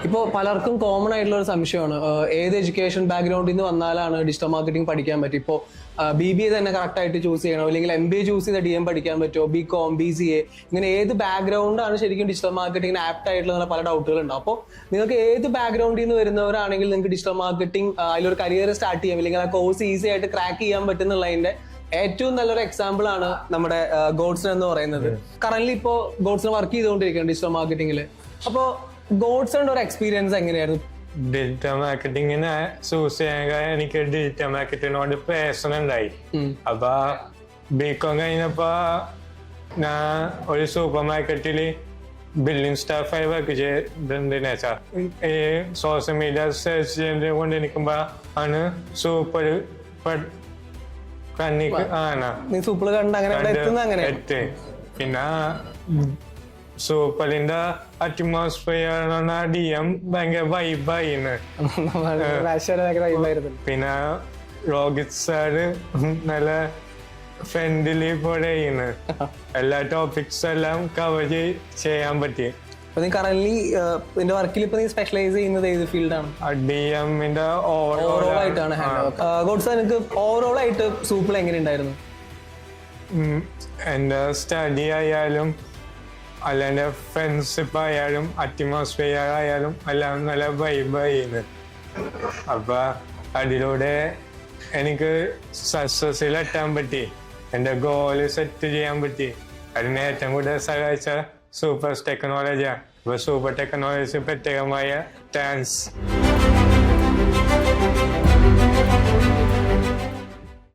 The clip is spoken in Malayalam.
ഇപ്പോൾ പലർക്കും കോമൺ ആയിട്ടുള്ള ഒരു സംശയമാണ് ഏത് എഡ്യൂക്കേഷൻ ബാക്ക്ഗ്രൗണ്ടിൽ നിന്ന് വന്നാലാണ് ഡിജിറ്റൽ മാർക്കറ്റിംഗ് പഠിക്കാൻ പറ്റും. ഇപ്പോൾ BBA തന്നെ കറക്റ്റ് ആയിട്ട് ചൂസ് ചെയ്യണോ, അല്ലെങ്കിൽ MBA ചൂസ് ചെയ്ത DM പഠിക്കാൻ പറ്റുമോ, BCom, BCA, ഇങ്ങനെ ഏത് ബാക്ക്ഗ്രൗണ്ടാണ് ശരിക്കും ഡിജിറ്റൽ മാർക്കറ്റിംഗിന് ആപ്റ്റ് ആയിട്ടുള്ള പല ഡൗട്ടുകൾ ഉണ്ടാവും. അപ്പോൾ നിങ്ങൾക്ക് ഏത് ബാക്ക്ഗ്രൗണ്ടിൽ നിന്ന് വരുന്നവരാണെങ്കിൽ നിങ്ങൾക്ക് ഡിജിറ്റൽ മാർക്കറ്റിംഗ് അതിലൊരു കരിയർ സ്റ്റാർട്ട് ചെയ്യാം, അല്ലെങ്കിൽ ആ കോഴ്സ് ഈസി ആയിട്ട് ക്രാക്ക് ചെയ്യാൻ പറ്റുന്നുള്ളതിന്റെ ഏറ്റവും നല്ലൊരു എക്സാമ്പിൾ ആണ് നമ്മുടെ ഗോഡ്സൺ എന്ന് പറയുന്നത്. കറന്റ് ഇപ്പോ ഗോഡ്സൺ വർക്ക് ചെയ്തുകൊണ്ടിരിക്കുകയാണ് ഡിജിറ്റൽ മാർക്കറ്റിംഗിൽ. അപ്പോ ഗോഡ്സണിന്റെ ഒരു എക്സ്പീരിയൻസ് എങ്ങനെയായിരുന്നു? ഡിജിറ്റൽ മാർക്കറ്റിങ്ങിനെ ചൂസ് ചെയ്യാൻ എനിക്ക് ഡിജിറ്റൽ മാർക്കറ്റിനോട് പാഷൻ ഉണ്ടായി. അപ്പൊ BCom കഴിഞ്ഞപ്പോ ഞാൻ ഒരു സൂപ്പർ മാർക്കറ്റില് ബില്ലിംഗ് സ്റ്റാഫായി വർക്ക് ചെയ്തിട്ടുണ്ടെന്ന് വെച്ചാൽ ഈ സോഷ്യൽ മീഡിയ സെർച്ച് ചെയ്തുകൊണ്ട് നിൽക്കുമ്പോ ആണ് സൂപ്പർ കണ്ണിക്ക് സൂപ്പർ കണ്ട് അങ്ങനെ എത്തി. പിന്നെ സൂപ്പറിന്റെ അറ്റ്മോസ്ഫിയർ DM ഭയങ്കര വൈബായിന്ന്. പിന്നെ രോഹിത് സാറ് നല്ല ഫ്രണ്ട്ലി പോലെ എല്ലാ ടോപ്പിക്സ് എല്ലാം കവർ ചെയ്യാൻ പറ്റി. നിന്റെ വർക്കിൽ ഇപ്പൊ നീ സ്പെഷ്യലൈസ് ചെയ്യുന്നത് ഏത് ഫീൽഡാണ്? DM-ന്റെ ഓവറോൾ ആയിട്ടാണ്. ഗോഡ്സൺ, എനിക്ക് ഓവറോൾ ആയിട്ട് സൂപ്പർ എങ്ങനെ ഉണ്ടായിരുന്നു? എന്റെ സ്റ്റഡി ആയാലും അല്ലാണ്ട് ഫ്രണ്ട്ഷിപ്പ് ആയാലും അറ്റ്മോസ്ഫിയർ ആയാലും എല്ലാം നല്ല വൈബായിരുന്നു. അപ്പൊ അതിലൂടെ എനിക്ക് സക്സസിലെത്താൻ പറ്റി, എന്റെ ഗോള് സെറ്റ് ചെയ്യാൻ പറ്റി. അതിനെ ഏറ്റവും കൂടുതൽ സഹായിച്ച സൂപ്പർ ടെക്നോളജിയാണ്. അപ്പൊ സൂപ്പർ ടെക്നോളജി പ്രത്യേകമായ താങ്ക്സ്.